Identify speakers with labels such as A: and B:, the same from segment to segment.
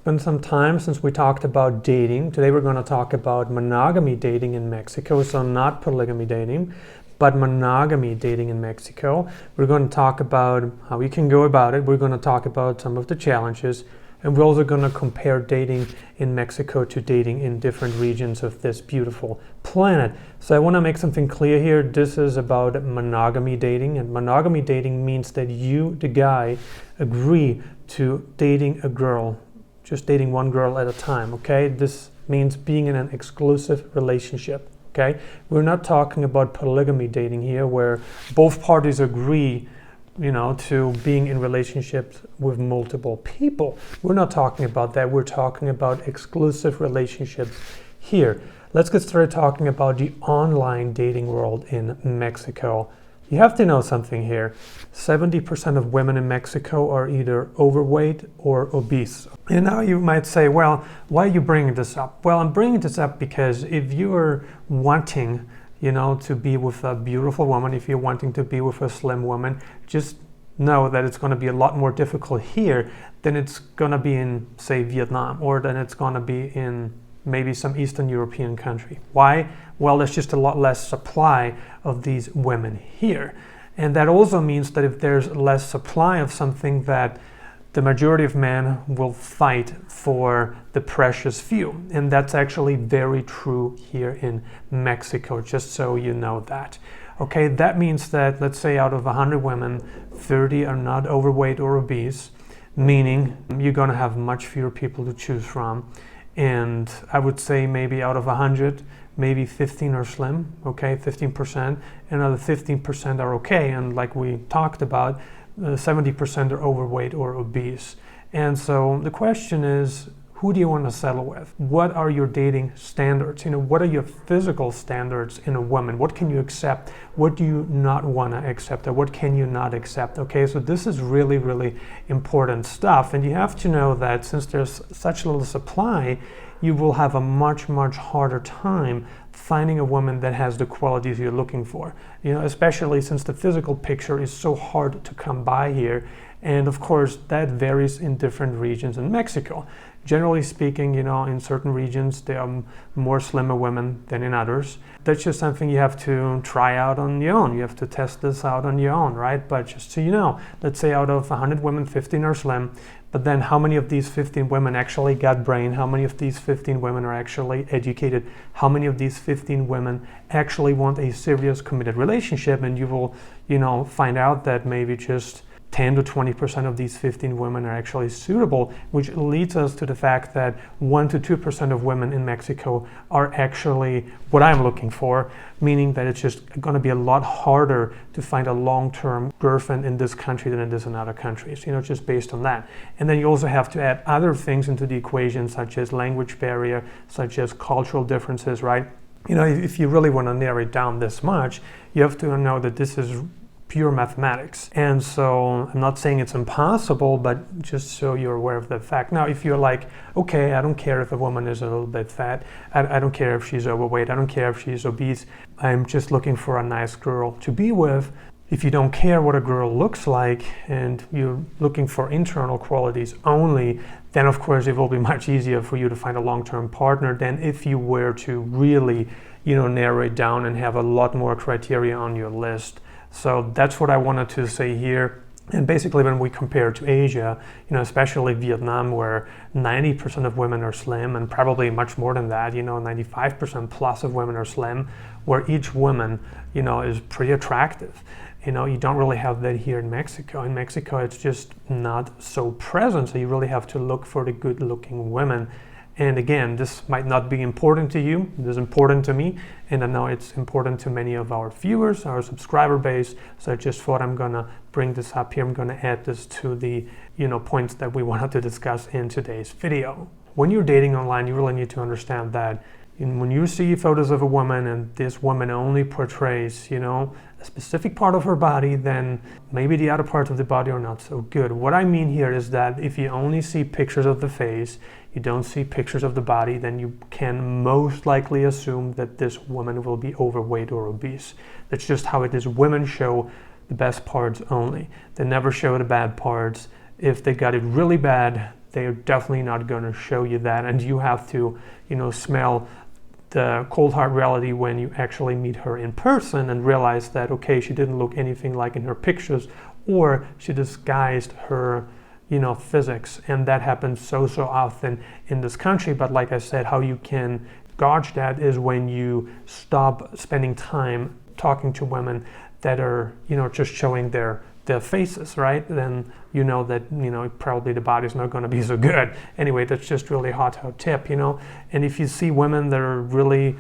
A: It's been some time since we talked about dating. Today we're going to talk about monogamy dating in Mexico, so not polygamy dating, but monogamy dating in Mexico. We're going to talk about how you can go about it. We're going to talk about some of the challenges, and we're also going to compare dating in Mexico to dating in different regions of this beautiful planet. So I want to make something clear here. This is about monogamy dating, and monogamy dating means that you, the guy, agree to dating a girl, just dating one girl at a time, okay? This means being in an exclusive relationship, okay? We're not talking about polygamy dating here where both parties agree, to being in relationships with multiple people. We're not talking about that. We're talking about exclusive relationships here. Let's get started talking about the online dating world in Mexico. You have to know something here. 70% of women in Mexico are either overweight or obese. And now you might say, well, why are you bringing this up? Well, I'm bringing this up because if you are wanting, to be with a beautiful woman, if you're wanting to be with a slim woman, just know that it's going to be a lot more difficult here than it's going to be in, say, Vietnam, or than it's going to be in maybe some Eastern European country. Why? Well, there's just a lot less supply of these women here. And that also means that if there's less supply of something, that the majority of men will fight for the precious few. And that's actually very true here in Mexico, just so you know that. Okay, that means that, let's say out of 100 women, 30 are not overweight or obese, meaning you're gonna have much fewer people to choose from. And I would say maybe out of 100, maybe 15 are slim, okay, 15%, another 15% are okay. And like we talked about, 70% are overweight or obese. And so the question is, who do you want to settle with? What are your dating standards? What are your physical standards in a woman? What can you accept? What do you not want to accept? Or what can you not accept? Okay, so this is really, really important stuff. And you have to know that since there's such little supply, you will have a much, much harder time finding a woman that has the qualities you're looking for. Especially since the physical picture is so hard to come by here. And of course, that varies in different regions in Mexico. Generally speaking, in certain regions, there are more slimmer women than in others. That's just something you have to try out on your own. You have to test this out on your own, right? But just so you know, let's say out of 100 women, 15 are slim. But then how many of these 15 women actually got brain? How many of these 15 women are actually educated? How many of these 15 women actually want a serious committed relationship? And you will, find out that maybe just 10 to 20% of these 15 women are actually suitable, which leads us to the fact that 1 to 2% of women in Mexico are actually what I'm looking for, meaning that it's just going to be a lot harder to find a long-term girlfriend in this country than it is in other countries, just based on that. And then you also have to add other things into the equation, such as language barrier, such as cultural differences, right? If you really want to narrow it down this much, you have to know that this is pure mathematics. And so I'm not saying it's impossible, but just so you're aware of that fact. Now, if you're like, okay, I don't care if a woman is a little bit fat, I don't care if she's overweight, I don't care if she's obese, I'm just looking for a nice girl to be with. If you don't care what a girl looks like and you're looking for internal qualities only, then of course it will be much easier for you to find a long-term partner than if you were to really, narrow it down and have a lot more criteria on your list. So that's what I wanted to say here. And basically when we compare to Asia, especially Vietnam, where 90% of women are slim, and probably much more than that, 95% plus of women are slim, where each woman, is pretty attractive. You don't really have that here in Mexico. In Mexico, it's just not so present. So you really have to look for the good looking women. And again, this might not be important to you. It is important to me. And I know it's important to many of our viewers, our subscriber base. So I just thought I'm going to bring this up here. I'm going to add this to the, points that we wanted to discuss in today's video. When you're dating online, you really need to understand that when you see photos of a woman and this woman only portrays, a specific part of her body, then maybe the other parts of the body are not so good. What I mean here is that if you only see pictures of the face, you don't see pictures of the body, then you can most likely assume that this woman will be overweight or obese. That's just how it is. Women show the best parts only. They never show the bad parts. If they got it really bad, they're definitely not going to show you that, and you have to, smell the cold hard reality when you actually meet her in person and realize that, okay, she didn't look anything like in her pictures, or she disguised her physics. And that happens so often in this country. But like I said, how you can gauge that is when you stop spending time talking to women that are just showing their faces, right? Then you know that probably the body's not going to be so good. Anyway, that's just really a hot tip. And if you see women that are really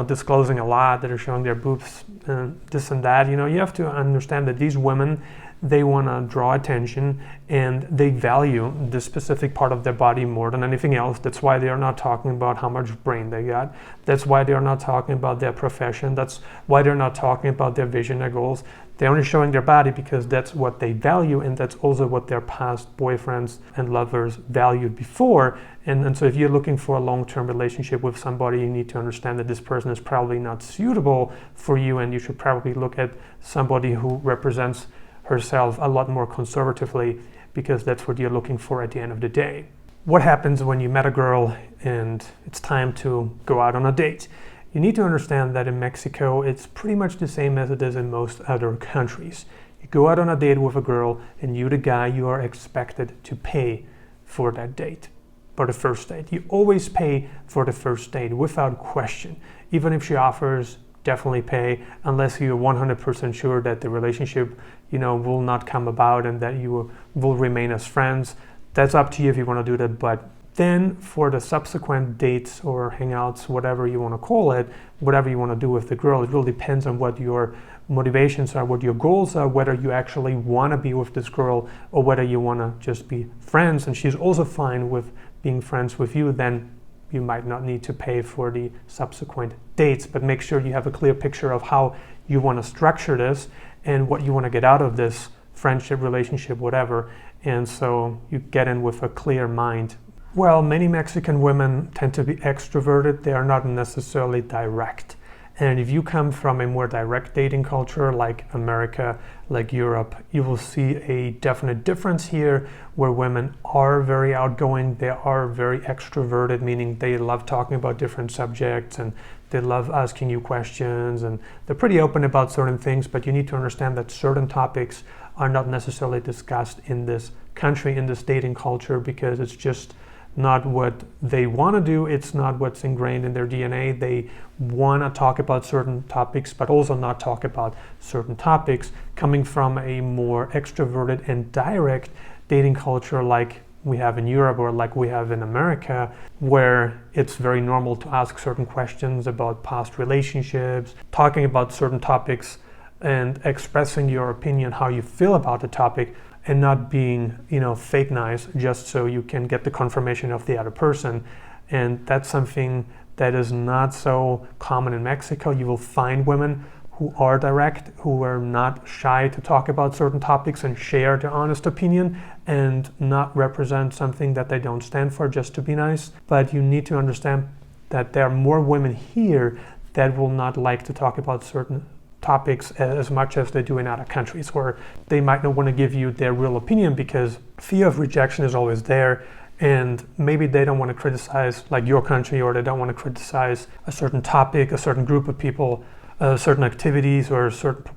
A: disclosing a lot, that are showing their boobs and this and that, you have to understand that these women, they want to draw attention and they value this specific part of their body more than anything else. That's why they are not talking about how much brain they got. That's why they are not talking about their profession. That's why they're not talking about their vision, their goals. They're only showing their body because that's what they value, and that's also what their past boyfriends and lovers valued before. And so if you're looking for a long-term relationship with somebody, you need to understand that this person is probably not suitable for you, and you should probably look at somebody who represents herself a lot more conservatively, because that's what you're looking for at the end of the day. What happens when you met a girl and it's time to go out on a date? You need to understand that in Mexico, it's pretty much the same as it is in most other countries. You go out on a date with a girl, and you, the guy, you are expected to pay for that date, for the first date. You always pay for the first date without question. Even if she offers, definitely pay, unless you're 100% sure that the relationship, will not come about and that you will remain as friends. That's up to you if you want to do that, but then for the subsequent dates or hangouts, whatever you want to call it, whatever you want to do with the girl, it really depends on what your motivations are, what your goals are, whether you actually want to be with this girl or whether you want to just be friends and she's also fine with being friends with you. Then you might not need to pay for the subsequent dates, but make sure you have a clear picture of how you want to structure this and what you want to get out of this friendship, relationship, whatever. And so you get in with a clear mind. Well, many Mexican women tend to be extroverted. They are not necessarily direct. And if you come from a more direct dating culture like America, like Europe, you will see a definite difference here where women are very outgoing. They are very extroverted, meaning they love talking about different subjects and they love asking you questions and they're pretty open about certain things, but you need to understand that certain topics are not necessarily discussed in this country, in this dating culture, because it's just not what they want to do. It's not what's ingrained in their DNA. They want to talk about certain topics, but also not talk about certain topics. Coming from a more extroverted and direct dating culture like we have in Europe or like we have in America, where it's very normal to ask certain questions about past relationships, talking about certain topics and expressing your opinion, how you feel about the topic, and not being, fake nice just so you can get the confirmation of the other person. And that's something that is not so common in Mexico. You will find women who are direct, who are not shy to talk about certain topics and share their honest opinion and not represent something that they don't stand for just to be nice. But you need to understand that there are more women here that will not like to talk about certain topics as much as they do in other countries, where they might not want to give you their real opinion because fear of rejection is always there, and maybe they don't want to criticize like your country, or they don't want to criticize a certain topic, a certain group of people, certain activities, or certain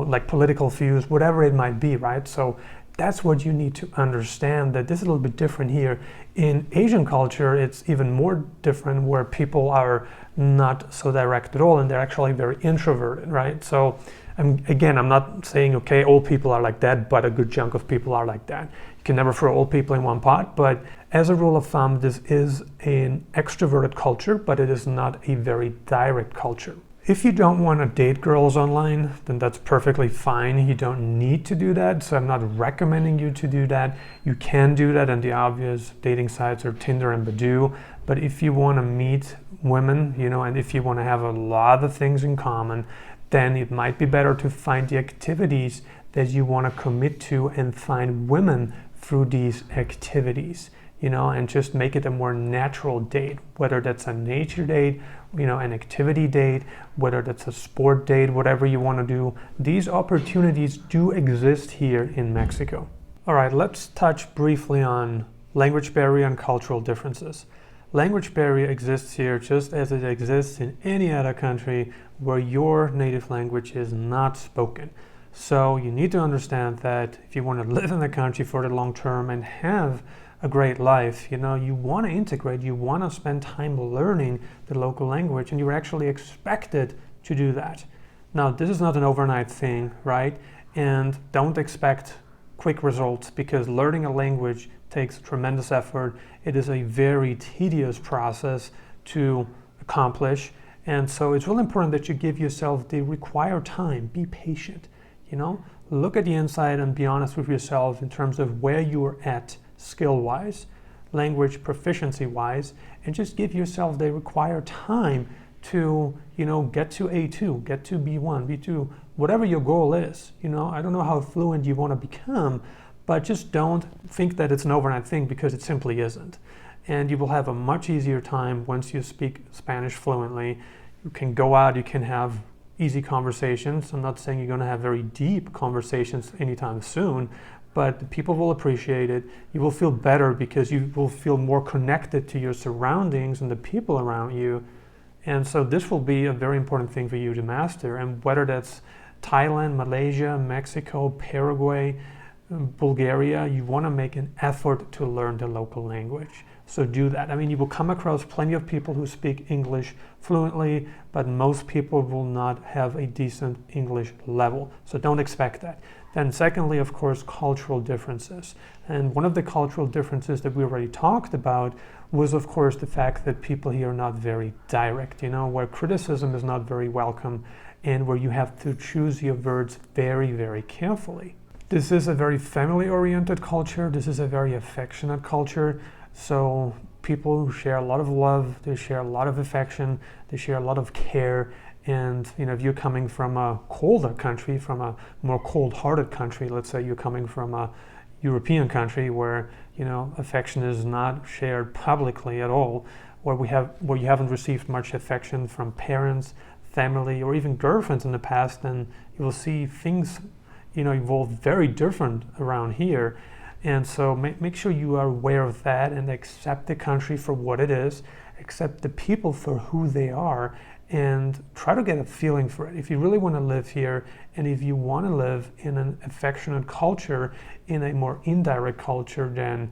A: like political views, whatever it might be, right? So that's what you need to understand, that this is a little bit different here. In Asian culture, it's even more different, where people are not so direct at all and they're actually very introverted, right? So I'm not saying, okay, all people are like that, but a good chunk of people are like that. You can never throw all people in one pot, but as a rule of thumb, this is an extroverted culture, but it is not a very direct culture. If you don't want to date girls online, then that's perfectly fine. You don't need to do that, so I'm not recommending you to do that. You can do that on the obvious dating sites or Tinder and Badoo, but if you want to meet women, and if you want to have a lot of things in common, then it might be better to find the activities that you want to commit to and find women through these activities, and just make it a more natural date, whether that's a nature date, an activity date, whether that's a sport date, whatever you want to do. These opportunities do exist here in Mexico. All right, let's touch briefly on Language barrier and cultural differences. Language barrier exists here just as it exists in any other country where your native language is not spoken. So you need to understand that if you want to live in the country for the long term and have a great life, you want to integrate, you want to spend time learning the local language, and you're actually expected to do that. Now, this is not an overnight thing, right? And don't expect quick results, because learning a language takes tremendous effort. It is a very tedious process to accomplish. And so it's really important that you give yourself the required time. Be patient, look at the inside and be honest with yourself in terms of where you're at skill-wise, language proficiency-wise, and just give yourself the required time to, get to A2, get to B1, B2, whatever your goal is. I don't know how fluent you want to become, but just don't think that it's an overnight thing, because it simply isn't. And you will have a much easier time once you speak Spanish fluently. You can go out, you can have easy conversations. I'm not saying you're going to have very deep conversations anytime soon, but people will appreciate it. You will feel better because you will feel more connected to your surroundings and the people around you. And so this will be a very important thing for you to master. And whether that's Thailand, Malaysia, Mexico, Paraguay, Bulgaria, you want to make an effort to learn the local language. So do that. You will come across plenty of people who speak English fluently, but most people will not have a decent English level. So don't expect that. Then secondly, of course, cultural differences. And one of the cultural differences that we already talked about was, of course, the fact that people here are not very direct, where criticism is not very welcome and where you have to choose your words very, very carefully. This is a very family-oriented culture. This is a very affectionate culture. So people who share a lot of love, they share a lot of affection, they share a lot of care. And if you're coming from a colder country, from a more cold-hearted country, let's say you're coming from a European country where affection is not shared publicly at all, where you haven't received much affection from parents, family, or even girlfriends in the past, then you will see things evolve very different around here. And so make sure you are aware of that and accept the country for what it is, accept the people for who they are, and try to get a feeling for it. If you really want to live here, and if you want to live in an affectionate culture, in a more indirect culture, then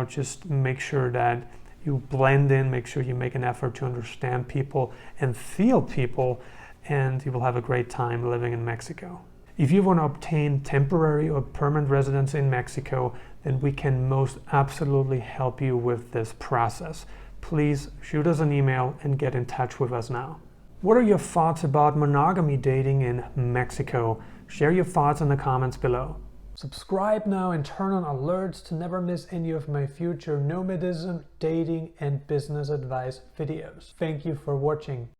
A: just make sure that you blend in, make sure you make an effort to understand people and feel people, and you will have a great time living in Mexico. If you want to obtain temporary or permanent residence in Mexico, then we can most absolutely help you with this process. Please shoot us an email and get in touch with us now. What are your thoughts about monogamy dating in Mexico? Share your thoughts in the comments below. Subscribe now and turn on alerts to never miss any of my future nomadism, dating, and business advice videos. Thank you for watching.